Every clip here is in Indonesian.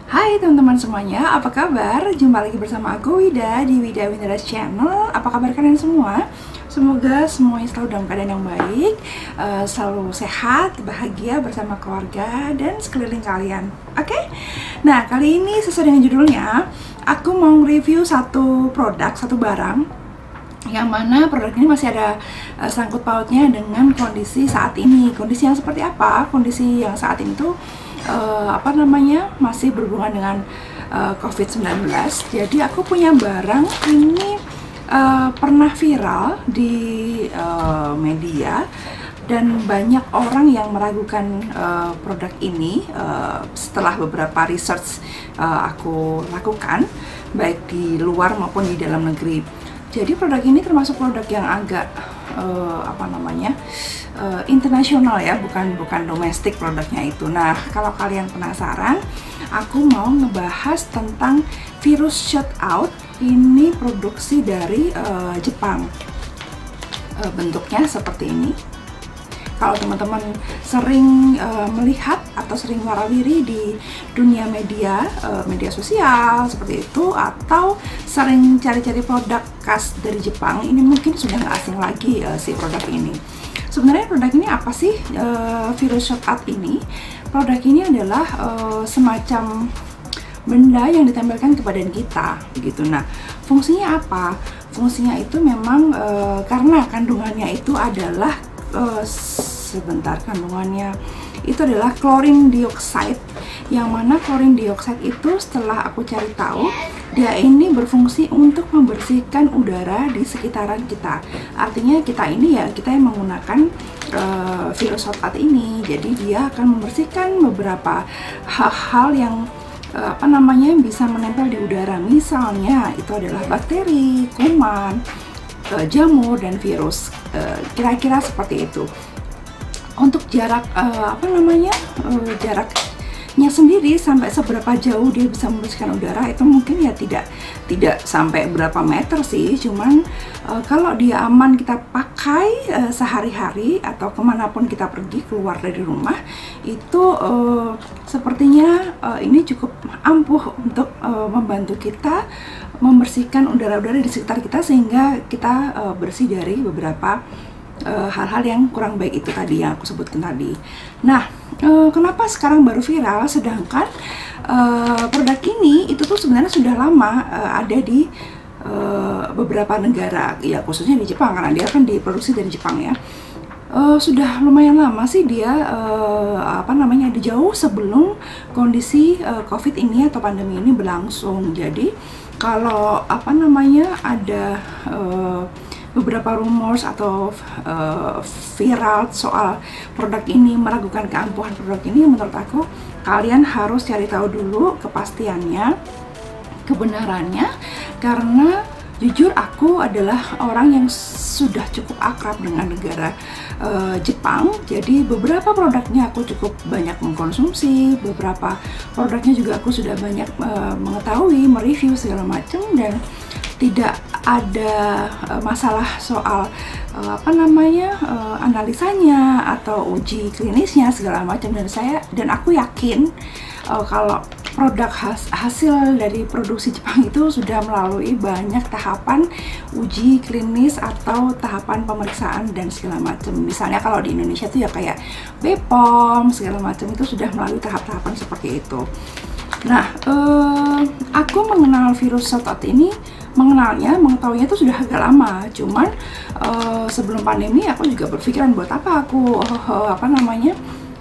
Hai teman-teman semuanya, apa kabar? Jumpa lagi bersama aku Wida di Wida Windaras Channel. Apa kabar kalian semua? Semoga semuanya selalu dalam keadaan yang baik, selalu sehat, bahagia bersama keluarga dan sekeliling kalian. Oke? Nah, kali ini sesuai dengan judulnya, aku mau review satu produk, satu barang yang mana produk ini masih ada sangkut pautnya dengan kondisi saat ini. Kondisi yang seperti apa? Kondisi yang saat ini tuh masih berhubungan dengan COVID-19. Jadi aku punya barang ini pernah viral di media dan banyak orang yang meragukan produk ini setelah beberapa research aku lakukan baik di luar maupun di dalam negeri. Jadi produk ini termasuk produk yang agak internasional ya, bukan domestik produknya itu. Nah, kalau kalian penasaran, aku mau ngebahas tentang virus shootout. Ini produksi dari Jepang. Bentuknya seperti ini. Kalau teman-teman sering melihat atau sering warawiri di dunia media sosial seperti itu, atau sering cari-cari produk khas dari Jepang, ini mungkin sudah nggak asing lagi si produk ini. Sebenarnya produk ini apa sih, virus shootout ini? Produk ini adalah semacam benda yang ditempelkan ke badan kita, begitu. Nah, fungsinya apa? Fungsinya itu memang karena kandungannya itu adalah kandungannya itu adalah chlorine dioxide, yang mana chlorine dioxide itu setelah aku cari tahu, dia ini berfungsi untuk membersihkan udara di sekitaran kita. Artinya kita yang menggunakan virus shootout ini, jadi dia akan membersihkan beberapa hal-hal yang bisa menempel di udara. Misalnya itu adalah bakteri, kuman, jamur, dan virus. Kira-kira seperti itu. Untuk jarak jaraknya sendiri sampai seberapa jauh dia bisa membersihkan udara, itu mungkin ya tidak sampai berapa meter sih. Cuman kalau dia aman kita pakai sehari-hari atau kemanapun kita pergi keluar dari rumah, itu sepertinya ini cukup ampuh untuk membantu kita membersihkan udara-udara di sekitar kita, sehingga kita bersih dari beberapa hal-hal yang kurang baik itu tadi yang aku sebutkan tadi. Nah, kenapa sekarang baru viral, sedangkan produk ini itu tuh sebenarnya sudah lama ada di beberapa negara, ya khususnya di Jepang karena dia kan diproduksi dari Jepang ya. Sudah lumayan lama sih dia ada jauh sebelum kondisi COVID ini atau pandemi ini berlangsung. Jadi kalau ada beberapa rumors atau viral soal produk ini, meragukan keampuhan produk ini, menurut aku kalian harus cari tahu dulu kepastiannya, kebenarannya, karena jujur aku adalah orang yang sudah cukup akrab dengan negara Jepang. Jadi beberapa produknya aku cukup banyak mengkonsumsi, beberapa produknya juga aku sudah banyak mengetahui, mereview segala macam, dan tidak ada masalah soal analisanya atau uji klinisnya segala macam. Dan aku yakin kalau produk hasil dari produksi Jepang itu sudah melalui banyak tahapan uji klinis atau tahapan pemeriksaan dan segala macam. Misalnya kalau di Indonesia itu ya kayak BPOM segala macam, itu sudah melalui tahap-tahapan seperti itu. Nah, aku mengenal virus shootout ini, mengetahuinya itu sudah agak lama. Cuman sebelum pandemi aku juga berpikiran buat apa aku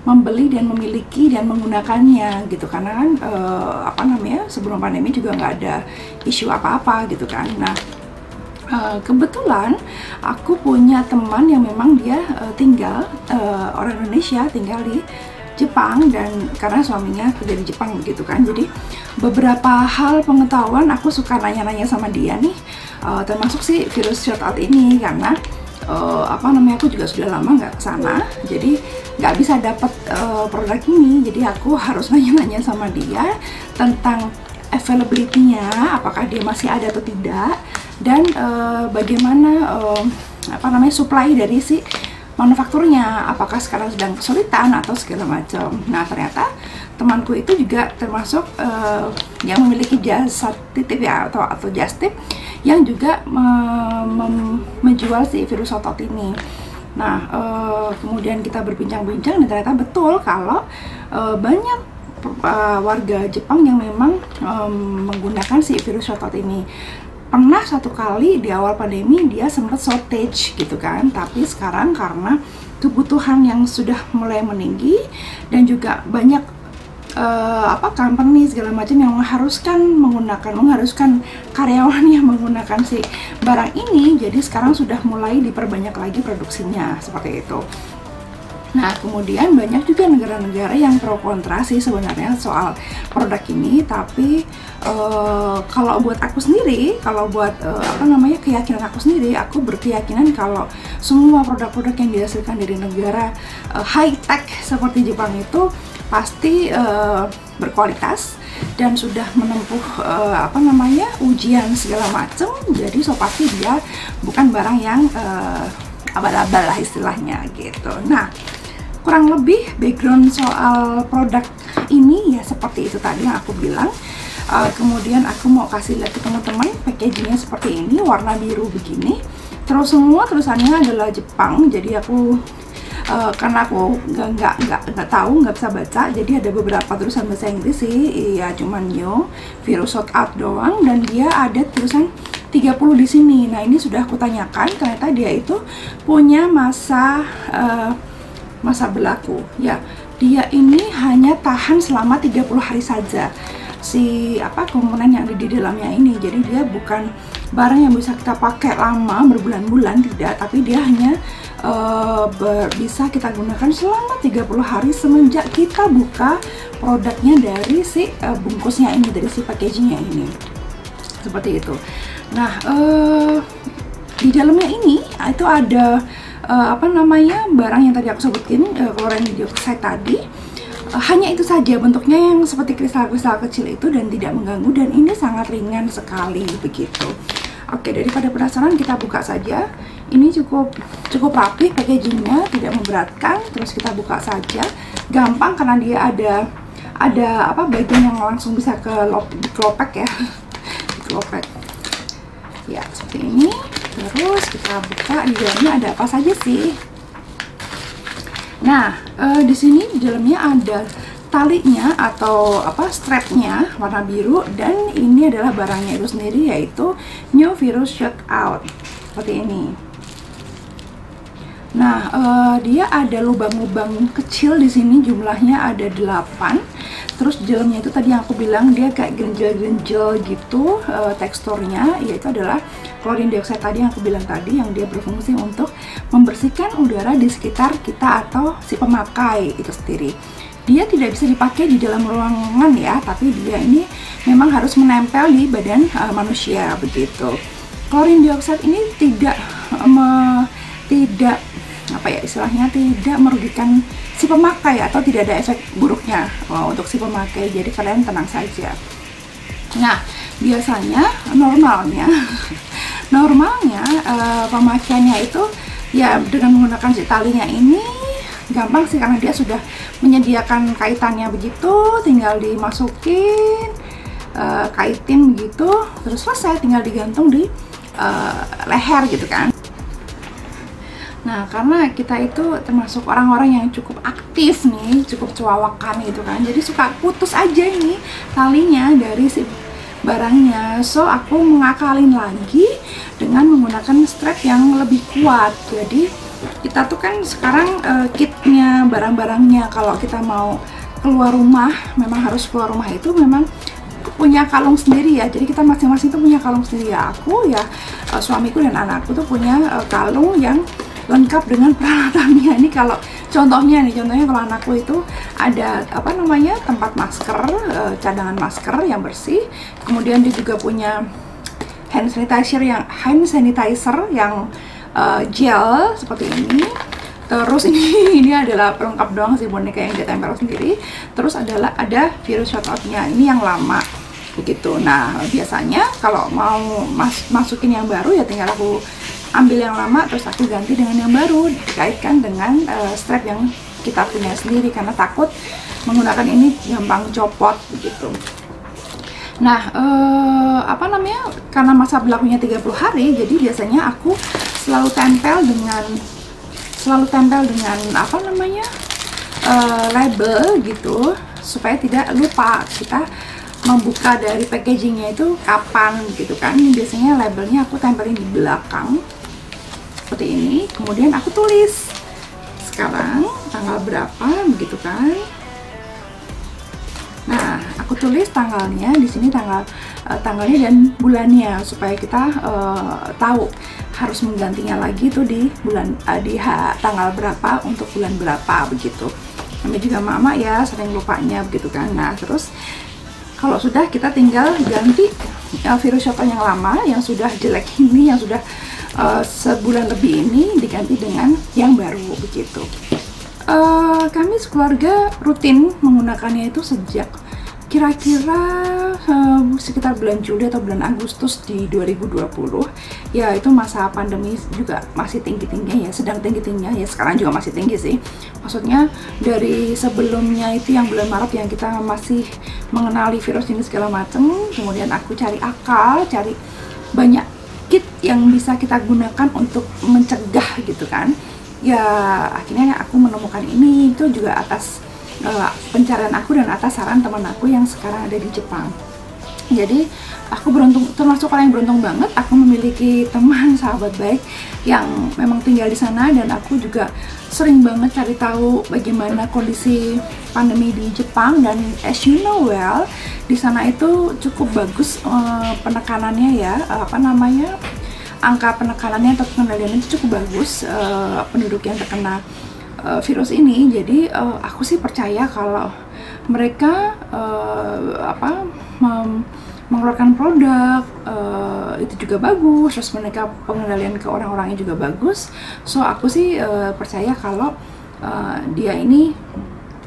membeli dan memiliki dan menggunakannya gitu, karena kan sebelum pandemi juga nggak ada isu apa-apa gitu kan. Nah, kebetulan aku punya teman yang memang dia orang Indonesia tinggal di Jepang, dan karena suaminya kerja di Jepang begitu kan, jadi beberapa hal pengetahuan aku suka nanya-nanya sama dia nih, termasuk sih virus shootout ini, karena aku juga sudah lama nggak kesana, jadi nggak bisa dapat produk ini. Jadi aku harus nanya-nanya sama dia tentang availability-nya, apakah dia masih ada atau tidak, dan bagaimana supply dari si manufakturnya, apakah sekarang sedang kesulitan atau segala macam. Nah, ternyata temanku itu juga termasuk yang memiliki jasa titip ya, atau just tip, yang juga menjual si virus otot ini. Nah, kemudian kita berbincang-bincang dan ternyata betul kalau banyak warga Jepang yang memang menggunakan si virus otot ini. Pernah satu kali di awal pandemi dia sempat shortage gitu kan, tapi sekarang karena kebutuhan yang sudah mulai meninggi dan juga banyak company segala macam yang mengharuskan karyawan yang menggunakan si barang ini, jadi sekarang sudah mulai diperbanyak lagi produksinya seperti itu. Nah, kemudian banyak juga negara-negara yang pro kontra sih sebenarnya soal produk ini, tapi kalau buat aku sendiri, kalau buat keyakinan aku sendiri, aku berkeyakinan kalau semua produk-produk yang dihasilkan dari negara high tech seperti Jepang itu pasti berkualitas dan sudah menempuh ujian segala macam. Jadi so pasti dia bukan barang yang abal-abal lah istilahnya gitu. Nah, kurang lebih background soal produk ini ya seperti itu tadi yang aku bilang. Kemudian aku mau kasih lihat ke teman-teman packagingnya seperti ini, warna biru begini. Terus semua tulisannya adalah Jepang. Jadi aku karena aku nggak tahu, nggak bisa baca, jadi ada beberapa tulisan bahasa Inggris sih, ya cuman new virus out doang, dan dia ada tulisan 30 di sini. Nah, ini sudah aku tanyakan, ternyata dia itu punya masa berlaku ya. Dia ini hanya tahan selama 30 hari saja si komponen yang ada di dalamnya ini. Jadi dia bukan barang yang bisa kita pakai lama berbulan-bulan, tidak, tapi dia hanya bisa kita gunakan selama 30 hari semenjak kita buka produknya dari si bungkusnya ini, dari si packagingnya ini, seperti itu. Nah, di dalamnya ini itu ada barang yang tadi aku sebutin, klorin dioksida tadi. Hanya itu saja, bentuknya yang seperti kristal-kristal kecil itu dan tidak mengganggu, dan ini sangat ringan sekali begitu. Oke, daripada penasaran kita buka saja. Ini cukup rapi packagingnya, tidak memberatkan. Terus kita buka saja, gampang karena dia ada bagian yang langsung bisa dikelopek ya, dikelopek ya seperti ini. Terus kita buka, di dalamnya ada apa saja sih? Nah, di sini di dalamnya ada talinya atau strapnya warna biru, dan ini adalah barangnya itu sendiri, yaitu New Virus Shot Out seperti ini. Nah, dia ada lubang-lubang kecil di sini, jumlahnya ada 8. Terus di dalamnya itu tadi yang aku bilang dia kayak grenjel-grenjel gitu teksturnya, yaitu adalah klorin dioksida tadi yang aku bilang tadi, yang dia berfungsi untuk membersihkan udara di sekitar kita atau si pemakai itu sendiri. Dia tidak bisa dipakai di dalam ruangan ya, tapi dia ini memang harus menempel di badan manusia begitu. Klorin dioksida ini tidak tidak merugikan si pemakai atau tidak ada efek buruknya untuk si pemakai, jadi kalian tenang saja. Nah, biasanya normalnya pemakaiannya itu ya dengan menggunakan si talinya ini gampang sih, karena dia sudah menyediakan kaitannya begitu, tinggal dimasukin, kaitin begitu, terus selesai, tinggal digantung di leher gitu kan. Nah, karena kita itu termasuk orang-orang yang cukup aktif nih, cukup cuawakan gitu kan, jadi suka putus aja ini talinya dari si barangnya. So, aku mengakalin lagi dengan menggunakan strap yang lebih kuat. Jadi kita tuh kan sekarang kitnya, barang-barangnya, kalau kita mau keluar rumah, memang harus keluar rumah itu memang punya kalung sendiri ya. Jadi kita masing-masing tuh punya kalung sendiri ya. Aku ya, suamiku dan anakku tuh punya kalung yang lengkap dengan peralatannya. Ini kalau contohnya kalau anakku itu ada tempat masker, cadangan masker yang bersih. Kemudian dia juga punya hand sanitizer yang gel seperti ini. Terus ini adalah pelengkap doang sih, boneka yang dia tempel sendiri. Terus ada virus shot-out-nya, ini yang lama begitu. Nah, biasanya kalau mau masukin yang baru ya tinggal aku ambil yang lama terus aku ganti dengan yang baru, dikaitkan dengan strap yang kita punya sendiri, karena takut menggunakan ini gampang copot begitu. Nah, karena masa berlakunya 30 hari, jadi biasanya aku selalu tempel dengan label gitu, supaya tidak lupa kita membuka dari packagingnya itu kapan gitu kan. Biasanya labelnya aku tempelin di belakang seperti ini, kemudian aku tulis sekarang tanggal berapa begitu kan. Nah, aku tulis tanggalnya di sini, tanggalnya dan bulannya, supaya kita tahu harus menggantinya lagi tuh di tanggal berapa untuk bulan berapa begitu. Namanya juga mama ya, sering lupanya begitu kan. Nah, terus kalau sudah, kita tinggal ganti virus shottle yang lama yang sudah jelek ini, yang sudah sebulan lebih ini, diganti dengan yang baru begitu. Kami sekeluarga rutin menggunakannya itu sejak kira-kira sekitar bulan Juli atau bulan Agustus di 2020. Ya, itu masa pandemi juga masih tinggi-tingginya ya, sedang tinggi-tingginya ya, sekarang juga masih tinggi sih. Maksudnya dari sebelumnya itu yang bulan Maret yang kita masih mengenali virus ini segala macam, kemudian aku cari banyak kit yang bisa kita gunakan untuk mencegah gitu kan. Ya, akhirnya aku menemukan ini itu juga atas pencarian aku dan atas saran teman aku yang sekarang ada di Jepang. Jadi aku beruntung, termasuk orang yang beruntung banget, aku memiliki teman sahabat baik yang memang tinggal di sana, dan aku juga sering banget cari tahu bagaimana kondisi pandemi di Jepang. Dan as you know well, di sana itu cukup bagus penekanannya ya, angka penekanannya atau pengendaliannya itu cukup bagus, penduduk yang terkena virus ini. Jadi aku sih percaya kalau mereka mengeluarkan produk itu juga bagus, terus mereka pengendalian ke orang-orangnya juga bagus. So aku sih percaya kalau dia ini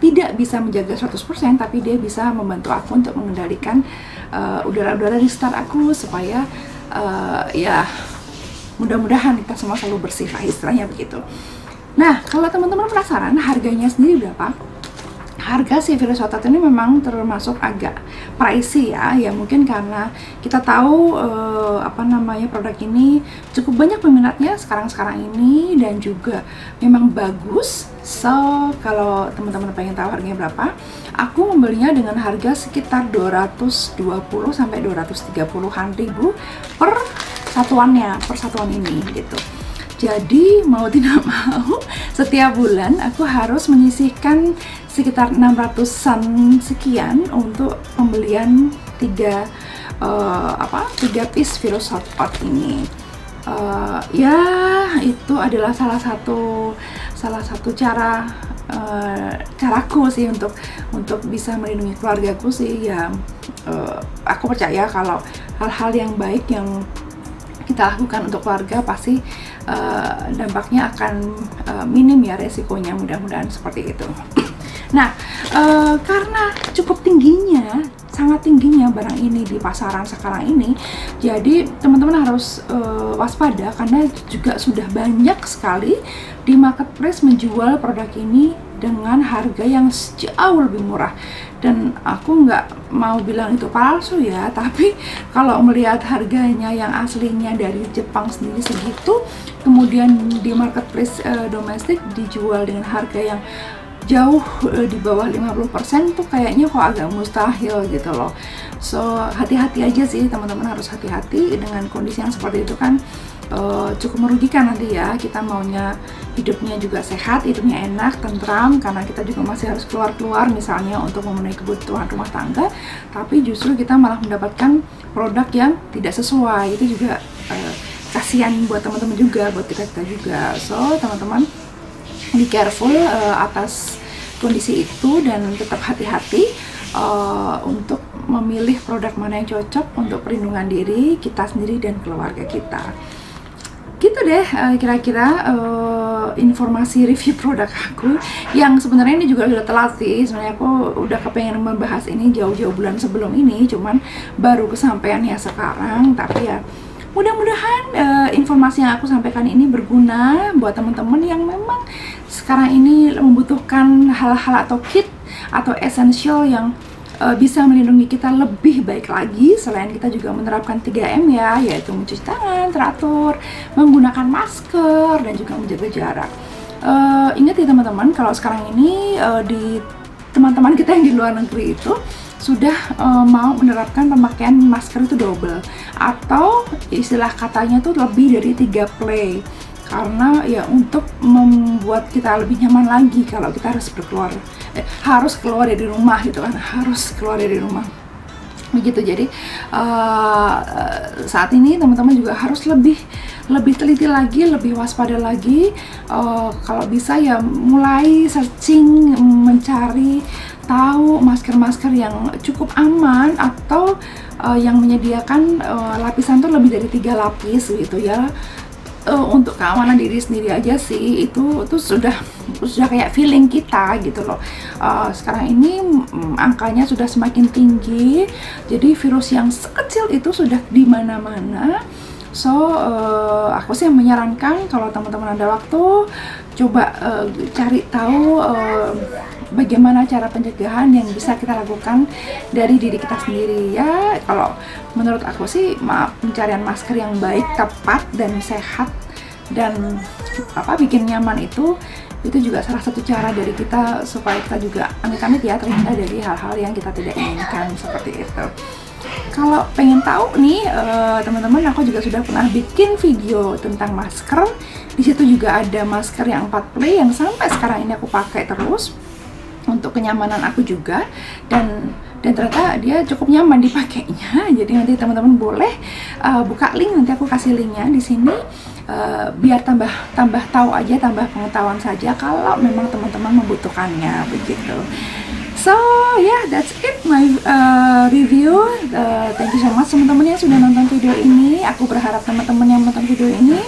tidak bisa menjaga 100%, tapi dia bisa membantu aku untuk mengendalikan udara-udara di sekitar aku, supaya ya mudah-mudahan kita semua selalu bersih lah, istilahnya begitu. Nah, kalau teman-teman penasaran harganya sendiri berapa, harga si virus shottle ini memang termasuk agak pricey ya. Ya mungkin karena kita tahu produk ini cukup banyak peminatnya sekarang ini, dan juga memang bagus. So kalau teman-teman pengen tahu harganya berapa, aku membelinya dengan harga sekitar 220 sampai 230-an ribu per satuan ini gitu. Jadi mau tidak mau setiap bulan aku harus menyisihkan sekitar 600-an sekian untuk pembelian 3 piece virus shottle ini. Ya itu adalah salah satu caraku sih untuk bisa melindungi keluargaku sih ya. Aku percaya kalau hal-hal yang baik yang kita lakukan untuk keluarga pasti dampaknya akan minim ya, resikonya, mudah-mudahan seperti itu. Nah, karena cukup sangat tingginya barang ini di pasaran sekarang ini, jadi teman-teman harus waspada, karena juga sudah banyak sekali di marketplace menjual produk ini dengan harga yang jauh lebih murah. Dan aku nggak mau bilang itu palsu ya, tapi kalau melihat harganya yang aslinya dari Jepang sendiri segitu, kemudian di marketplace domestik dijual dengan harga yang jauh di bawah 50%, tuh kayaknya kok agak mustahil gitu loh. So hati-hati aja sih teman-teman, harus hati-hati dengan kondisi yang seperti itu kan. Cukup merugikan nanti ya. Kita maunya hidupnya juga sehat, hidupnya enak, tentram, karena kita juga masih harus keluar misalnya untuk memenuhi kebutuhan rumah tangga, tapi justru kita malah mendapatkan produk yang tidak sesuai. Itu juga kasihan buat teman-teman juga, buat kita juga. So teman-teman be careful atas kondisi itu, dan tetap hati-hati untuk memilih produk mana yang cocok untuk perlindungan diri kita sendiri dan keluarga kita. Gitu deh kira-kira informasi review produk aku, yang sebenarnya ini juga udah telat sih. Sebenarnya aku udah kepengen membahas ini jauh-jauh bulan sebelum ini, cuman baru kesampaiannya sekarang. Tapi ya mudah-mudahan informasi yang aku sampaikan ini berguna buat teman-teman yang memang sekarang ini membutuhkan hal-hal atau kit atau essential yang bisa melindungi kita lebih baik lagi. Selain kita juga menerapkan 3M ya, yaitu mencuci tangan teratur, menggunakan masker, dan juga menjaga jarak. Ingat ya teman-teman, kalau sekarang ini di teman-teman kita yang di luar negeri itu sudah mau menerapkan pemakaian masker itu double, atau istilah katanya tuh lebih dari 3 play, karena ya untuk membuat kita lebih nyaman lagi kalau kita harus keluar dari rumah gitu kan, harus keluar dari rumah begitu. Jadi saat ini teman-teman juga harus lebih teliti lagi, lebih waspada lagi. Kalau bisa ya mulai searching, mencari tahu masker-masker yang cukup aman atau yang menyediakan lapisan tuh lebih dari 3 lapis gitu ya. Untuk keamanan diri sendiri aja sih itu sudah kayak feeling kita gitu loh. Sekarang ini angkanya sudah semakin tinggi, jadi virus yang sekecil itu sudah di mana-mana. So aku sih menyarankan kalau teman-teman ada waktu, coba cari tahu bagaimana cara pencegahan yang bisa kita lakukan dari diri kita sendiri ya. Kalau menurut aku sih pencarian masker yang baik, tepat, dan sehat dan bikin nyaman itu juga salah satu cara dari kita supaya kita juga amit-amit ya terhindar dari hal-hal yang kita tidak inginkan seperti itu. Kalau pengen tahu nih teman-teman, aku juga sudah pernah bikin video tentang masker. Di situ juga ada masker yang 4 play yang sampai sekarang ini aku pakai terus untuk kenyamanan aku juga, dan ternyata dia cukup nyaman dipakainya. Jadi nanti teman-teman boleh buka link, nanti aku kasih linknya di sini, biar tambah tahu aja, tambah pengetahuan saja kalau memang teman-teman membutuhkannya begitu. So yeah, that's it my review. Thank you so much teman-teman yang sudah nonton video ini. Aku berharap teman-teman yang menonton video ini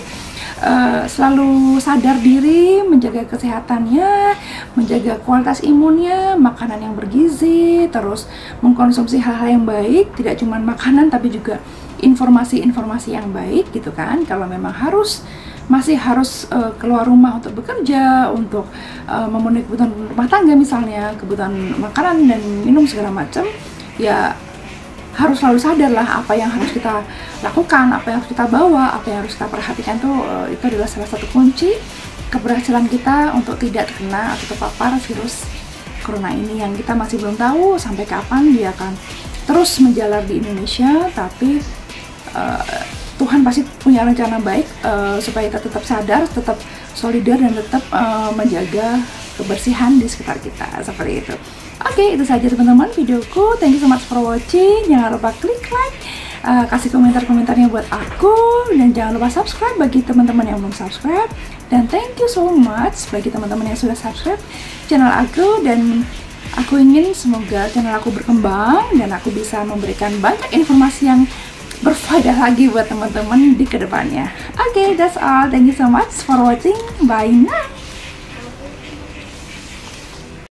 selalu sadar diri, menjaga kesehatannya, menjaga kualitas imunnya, makanan yang bergizi, terus mengkonsumsi hal-hal yang baik, tidak cuma makanan tapi juga informasi-informasi yang baik gitu kan. Kalau memang masih harus keluar rumah untuk bekerja, untuk memenuhi kebutuhan rumah tangga misalnya, kebutuhan makanan dan minum segala macam, ya harus selalu sadar lah apa yang harus kita lakukan, apa yang harus kita bawa, apa yang harus kita perhatikan tuh. Itu adalah salah satu kunci keberhasilan kita untuk tidak terkena atau terpapar virus corona ini yang kita masih belum tahu sampai kapan dia akan terus menjalar di Indonesia. Tapi Tuhan pasti punya rencana baik supaya kita tetap sadar, tetap solidar, dan tetap menjaga kebersihan di sekitar kita, seperti itu. Oke, itu saja teman-teman videoku. Thank you so much for watching. Jangan lupa klik like, kasih komentar-komentarnya buat aku, dan jangan lupa subscribe bagi teman-teman yang belum subscribe. Dan thank you so much bagi teman-teman yang sudah subscribe channel aku, dan aku ingin semoga channel aku berkembang dan aku bisa memberikan banyak informasi yang berfaedah lagi buat teman-teman di kedepannya. Oke, that's all. Thank you so much for watching. Bye now.